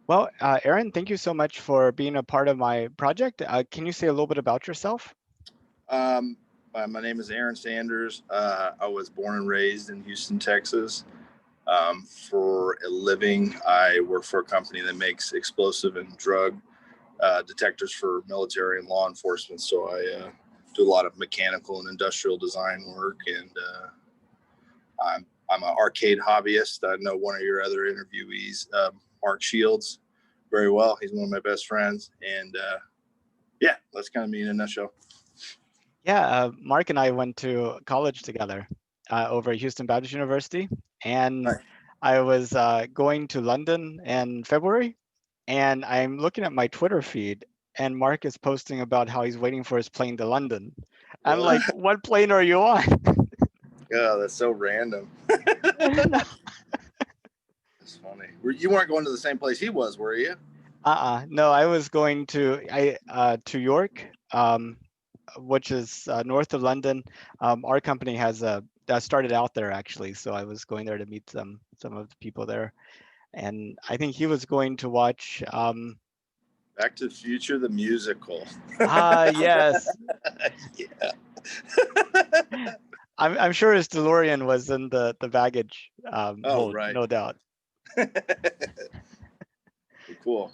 Well, Aaron, thank you so much for being a part of my project. Can you say a little bit about yourself? Um, my name is Aaron Sanders. I was born and raised in Houston, Texas. For a living, I work for a company that makes explosive and drug detectors for military and law enforcement. So I do a lot of mechanical and industrial design work, and I'm an arcade hobbyist. I know one of your other interviewees, Mark Shields, very well. He's one of my best friends, and yeah, that's kind of me in a nutshell. Yeah, Mark and I went to college together over at Houston Baptist University, and Nice. I was going to London in February, and I'm looking at my Twitter feed, and Mark is posting about how he's waiting for his plane to London. I'm like, What? what plane are you on? Yeah, that's so random. That's funny. You weren't going to the same place he was, were you? No, I was going to York, which is north of London. Our company has a that started out there actually, so I was going there to meet some of the people there, and I think he was going to watch. Back to the Future, the musical. Yes, Yeah. I'm sure his DeLorean was in the baggage Oh, hold, right. no doubt. Cool.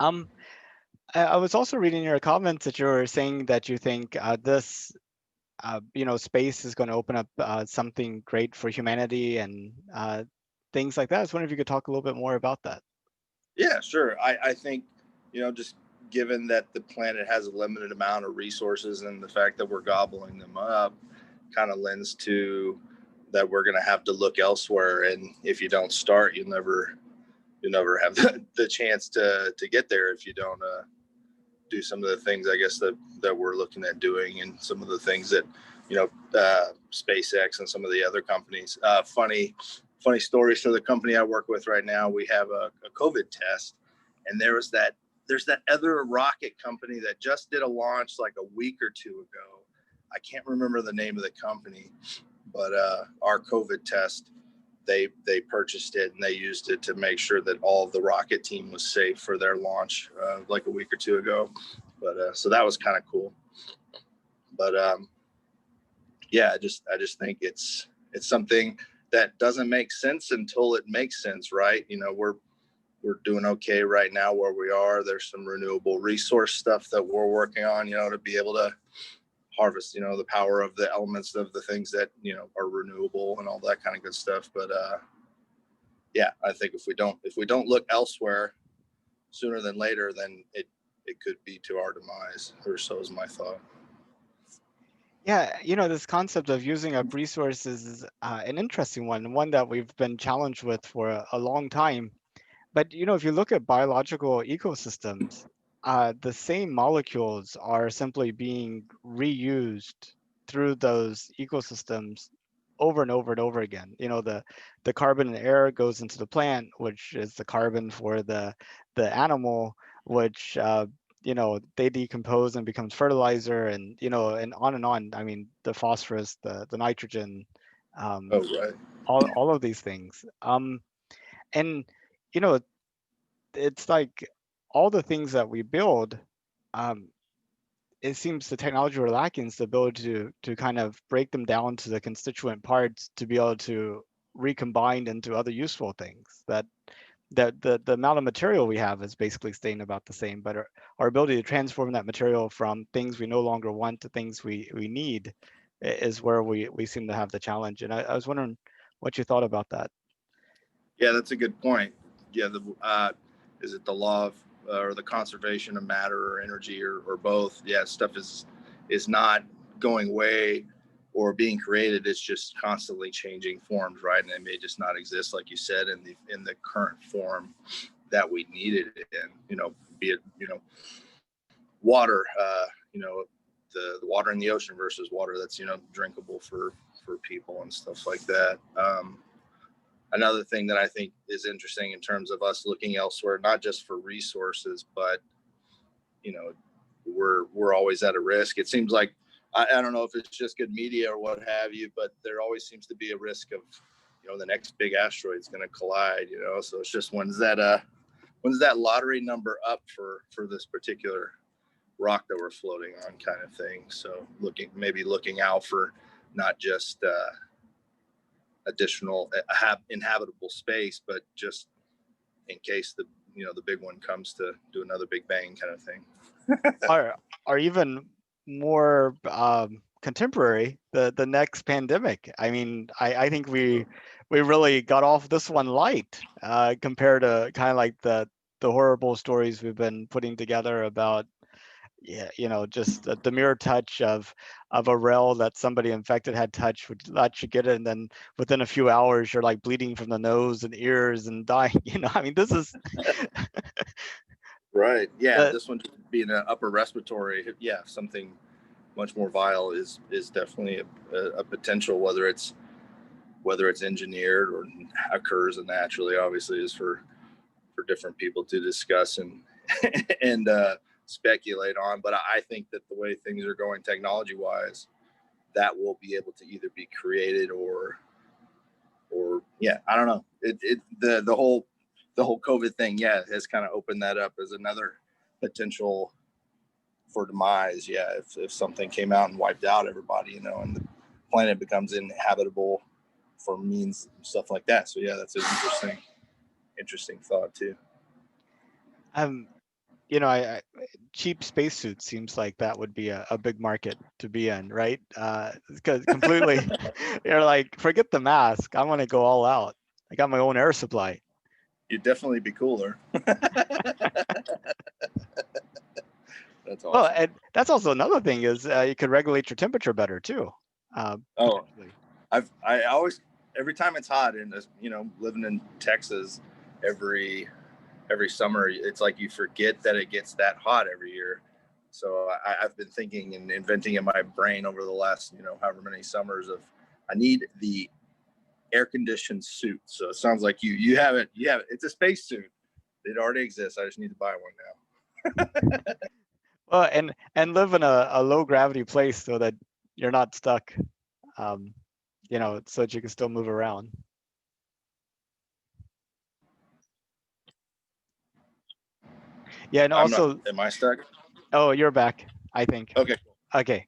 Um, I was also reading your comments that you were saying that you think this space is going to open up something great for humanity and things like that. I was wondering if you could talk a little bit more about that. Yeah, sure. I think, just given that the planet has a limited amount of resources and the fact that we're gobbling them up kind of lends to that we're going to have to look elsewhere. And if you don't start, you'll never have the chance to get there if you don't do some of the things I guess that we're looking at doing, and some of the things that SpaceX and some of the other companies. Funny stories for the company I work with right now. We have a COVID test, and there's that other rocket company that just did a launch like a week or two ago. I can't remember the name of the company, but our COVID test, they purchased it and they used it to make sure that all of the rocket team was safe for their launch like a week or two ago. But so that was kind of cool. But yeah, I just think it's something that doesn't make sense until it makes sense, right? We're doing okay right now where we are. There's some renewable resource stuff that we're working on, to be able to harvest, the power of the elements of the things that, are renewable and all that kind of good stuff. But yeah, I think if we don't look elsewhere sooner than later, then it could be to our demise, or so is my thought. Yeah, this concept of using up resources is an interesting one that we've been challenged with for a long time. But if you look at biological ecosystems, the same molecules are simply being reused through those ecosystems over and over and over again. The carbon in the air goes into the plant, which is the carbon for the animal, which they decompose and becomes fertilizer, and on and on. I mean, the phosphorus, the nitrogen, Oh, um, right. all of these things. And you know it's like all the things that we build, um, it seems the technology we're lacking is the ability to kind of break them down to the constituent parts to be able to recombine into other useful things. That the amount of material we have is basically staying about the same, but our ability to transform that material from things we no longer want to things we need is where we seem to have the challenge. And I was wondering what you thought about that. Yeah, that's a good point. Yeah, is it the law of or the conservation of matter or energy, or both? Yeah, stuff is not going away or being created. It's just constantly changing forms, right? And it may just not exist, like you said, in the current form that we needed it in. Be it water, the water in the ocean versus water that's drinkable for people and stuff like that. Another thing that I think is interesting in terms of us looking elsewhere, not just for resources, but you know, we're always at a risk. It seems like I don't know if it's just good media or what have you, but there always seems to be a risk of the next big asteroid is going to collide, so it's just when's that lottery number up for this particular rock that we're floating on, kind of thing. So looking out for not just additional inhabitable space, but just in case the big one comes to do another big bang, kind of thing. Are even more contemporary, the next pandemic. I mean, I think we really got off this one light compared to kind of like the horrible stories we've been putting together about, just the mere touch of a rail that somebody infected had touched would let you get it, and then within a few hours you're like bleeding from the nose and ears and dying. I mean, this is right. Yeah, this one being an upper respiratory. Yeah, something much more vile is definitely a potential, whether it's engineered or occurs naturally, obviously, is for different people to discuss and and speculate on. But I think that the way things are going technology wise, that will be able to either be created or yeah, I don't know. The whole COVID thing, yeah, has kind of opened that up as another potential for demise. Yeah, if something came out and wiped out everybody, and the planet becomes inhabitable for means stuff like that. So yeah, that's an interesting thought too. I cheap spacesuits seems like that would be a big market to be in, right? Because completely, you're like, forget the mask. I want to go all out. I got my own air supply. You'd definitely be cooler. That's awesome. Well, and that's also another thing is you could regulate your temperature better too. I always, every time it's hot, and living in Texas, every summer, it's like you forget that it gets that hot every year. So I've been thinking and inventing in my brain over the last, however many summers of, I need the air conditioned suit. So it sounds like you have it. It's a space suit. It already exists. I just need to buy one now. Well, and live in a low gravity place so that you're not stuck, so that you can still move around. Yeah, and also, am I stuck? Oh, you're back, I think. Okay. Okay.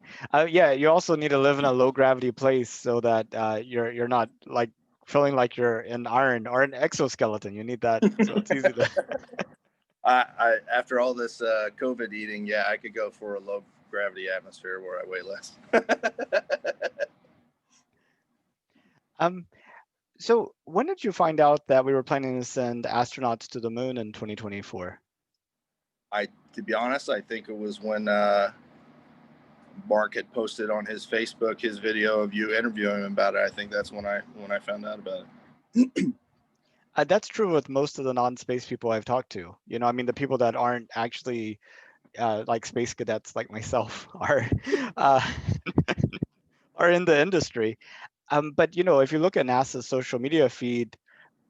Yeah, you also need to live in a low gravity place so that you're not like feeling like you're in iron or an exoskeleton. You need that, so it's easy to. I after all this COVID eating, yeah, I could go for a low gravity atmosphere where I weigh less. So when did you find out that we were planning to send astronauts to the moon in 2024? To be honest, I think it was when Mark had posted on his Facebook his video of you interviewing him about it. I think that's when I found out about it. That's true with most of the non-space people I've talked to. I mean, the people that aren't actually like space cadets like myself are are in the industry. But if you look at NASA's social media feed,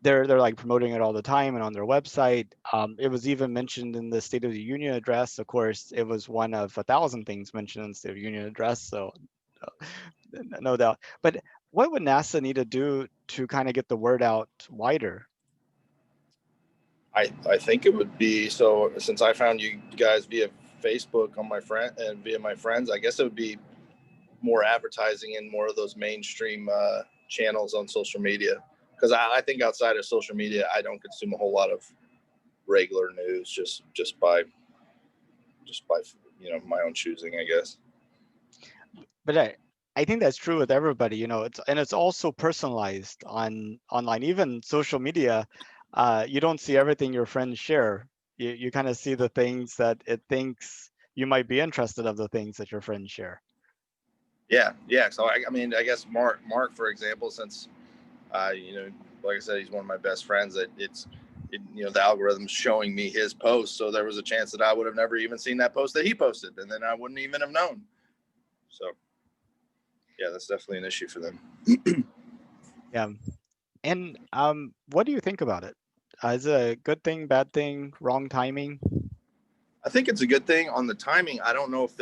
they're like promoting it all the time and on their website. It was even mentioned in the State of the Union address. Of course, it was one of 1,000 things mentioned in the State of the Union address, so no doubt. But what would NASA need to do to kind of get the word out wider? I think it would be, so since I found you guys via Facebook on my friend and via my friends, I guess it would be more advertising in more of those mainstream channels on social media. Because I think outside of social media, I don't consume a whole lot of regular news just by my own choosing, I guess. But I think that's true with everybody. It's also personalized online, even social media. You don't see everything your friends share. You kind of see the things that it thinks you might be interested of, the things that your friends share. Yeah. So I mean, I guess Mark, for example, since like I said, he's one of my best friends. The algorithm's showing me his post, so there was a chance that I would have never even seen that post that he posted, and then I wouldn't even have known. So, yeah, that's definitely an issue for them. Yeah, and what do you think about it? Is it a good thing, bad thing, wrong timing? I think it's a good thing. On the timing, I don't know if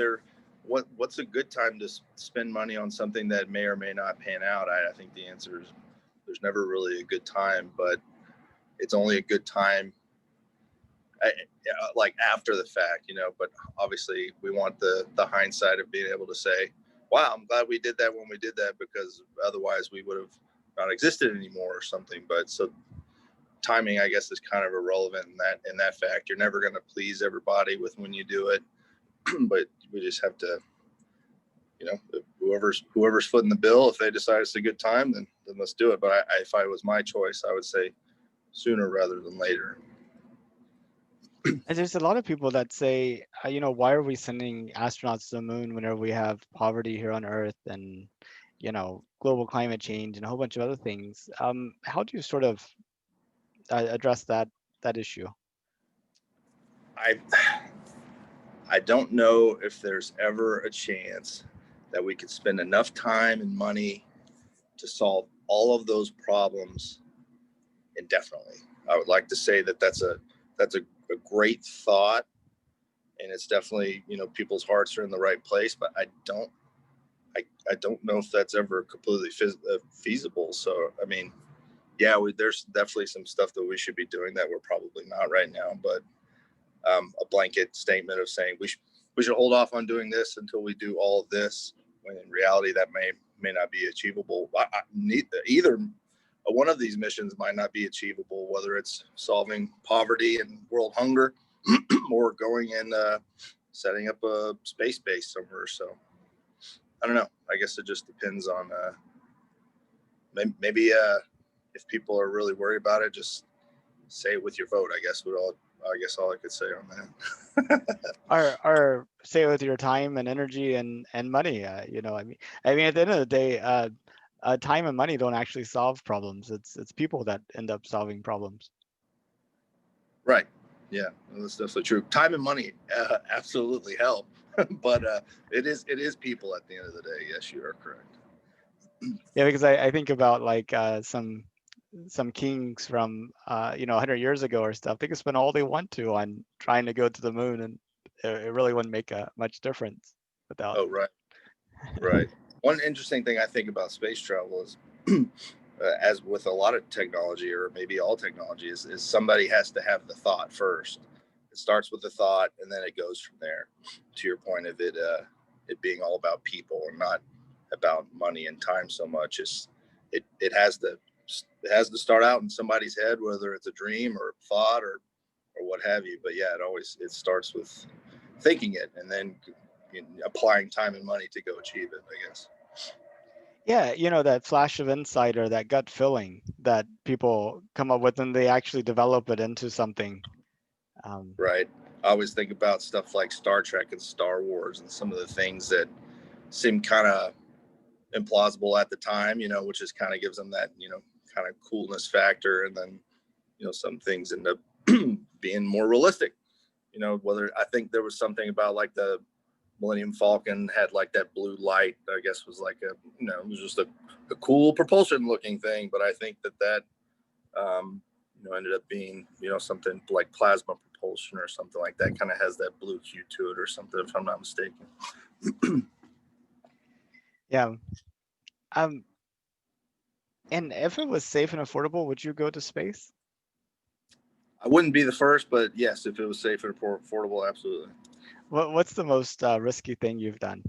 what's a good time to spend money on something that may or may not pan out. I think the answer is there's never really a good time, but it's only a good time like after the fact, but obviously we want the hindsight of being able to say, wow, I'm glad we did that when we did that, because otherwise we would have not existed anymore or something. But so timing, I guess, is kind of irrelevant in that fact. You're never going to please everybody with when you do it, but we just have to, whoever's footing the bill, if they decide it's a good time, then let's do it. But if I was my choice, I would say sooner rather than later. And there's a lot of people that say, why are we sending astronauts to the moon whenever we have poverty here on Earth and, global climate change and a whole bunch of other things? How do you sort of address that issue? I don't know if there's ever a chance that we could spend enough time and money to solve all of those problems indefinitely. I would like to say that that's a great thought, and it's definitely, people's hearts are in the right place, but I don't know if that's ever completely feasible. So, I mean, yeah, there's definitely some stuff that we should be doing that we're probably not right now, but a blanket statement of saying we should hold off on doing this until we do all of this, when in reality that may not be achievable. Either one of these missions might not be achievable, whether it's solving poverty and world hunger or going and setting up a space base somewhere. So I don't know. I guess it just depends on maybe if people are really worried about it, just say it with your vote. I guess all I could say on that. Or say with your time and energy and money. I mean, at the end of the day, time and money don't actually solve problems. It's people that end up solving problems. Right. Yeah, that's definitely true. Time and money absolutely help, but it is people at the end of the day. Yes, you are correct. Yeah, because I think about like some kings from 100 years ago or stuff. They could spend all they want to on trying to go to the moon, and it really wouldn't make much difference without. Oh, right. One interesting thing I think about space travel is, as with a lot of technology, or maybe all technology, is somebody has to have the thought first. It starts with the thought, and then it goes from there. To your point of it being all about people and not about money and time so much, it has to start out in somebody's head, whether it's a dream or a thought or what have you. But yeah, it starts with thinking it, and then applying time and money to go achieve it, I guess. Yeah, that flash of insight or that gut feeling that people come up with, and they actually develop it into something. Right. I always think about stuff like Star Trek and Star Wars and some of the things that seem kind of implausible at the time, which just kind of gives them that, kind of coolness factor. And then, some things end up being more realistic, whether I think there was something about like the Millennium Falcon had like that blue light, I guess was like it was just a cool propulsion looking thing. But I think that ended up being, something like plasma propulsion or something like that, kind of has that blue hue to it or something, if I'm not mistaken. Yeah. And if it was safe and affordable, would you go to space? I wouldn't be the first, but yes, if it was safe and affordable, absolutely. What's the most risky thing you've done?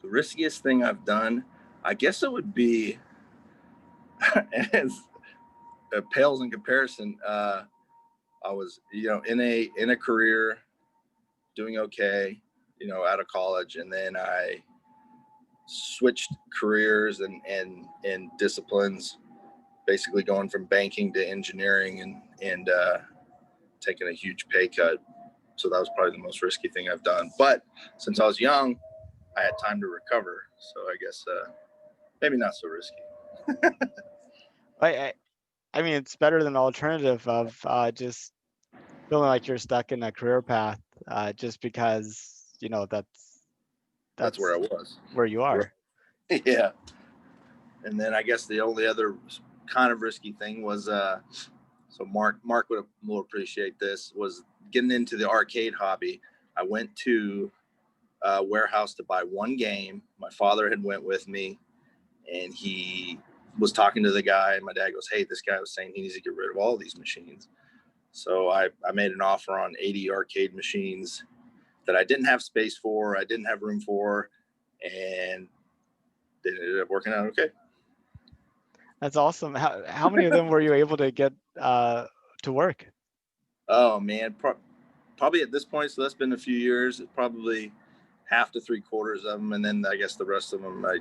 The riskiest thing I've done, I guess it would be, it pales in comparison. I was, in a career doing okay, out of college, and then I switched careers and disciplines, basically going from banking to engineering and taking a huge pay cut. So that was probably the most risky thing I've done. But since I was young, I had time to recover. So I guess maybe not so risky. I mean, it's better than the alternative of just feeling like you're stuck in a career path just because That's where I was. Where you are. Yeah. And then I guess the only other kind of risky thing was so Mark will appreciate this, was getting into the arcade hobby. I went to a warehouse to buy one game. My father had went with me, and he was talking to the guy, and my dad goes, "Hey, this guy was saying he needs to get rid of all these machines." So I made an offer on 80 arcade machines that I didn't have space for, I didn't have room for, and it ended up working out okay. That's awesome. How many of them were you able to get to work? Oh man, probably at this point, so that's been a few years. Probably half to 3/4 of them, and then I guess the rest of them, I,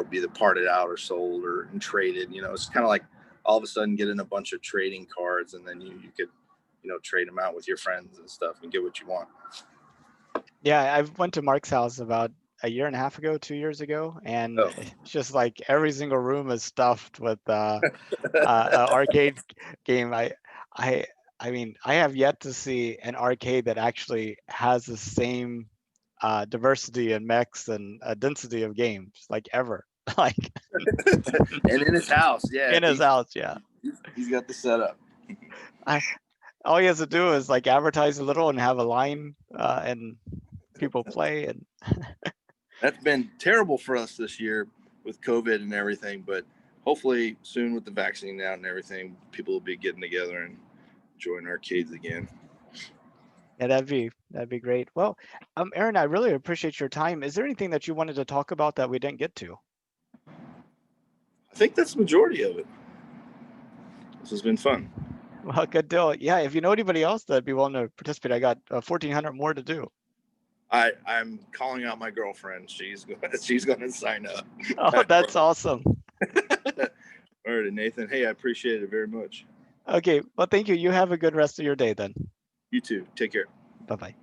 be either parted out or sold or and traded. It's kind of like all of a sudden getting a bunch of trading cards, and then you could, trade them out with your friends and stuff and get what you want. Yeah, I went to Mark's house about a year and a half ago, 2 years ago, and it's just like every single room is stuffed with arcade game. I mean, I have yet to see an arcade that actually has the same diversity and mechs and density of games like ever. Like And in his house, yeah. in his house, yeah. He's got the setup. All he has to do is like advertise a little and have a line, and people play. And that's been terrible for us this year with COVID and everything, but hopefully soon with the vaccine out and everything, people will be getting together and enjoying arcades again. Yeah, that'd be great. Well, Aaron, I really appreciate your time. Is there anything that you wanted to talk about that we didn't get to? I think that's the majority of it. This has been fun. Well, good deal. Yeah, if you know anybody else that'd be willing to participate, I got 1,400 more to do. I'm calling out my girlfriend. She's going to sign up. Oh, that's awesome. All right, Nathan. Hey, I appreciate it very much. Okay, well, thank you. You have a good rest of your day then. You too. Take care. Bye-bye.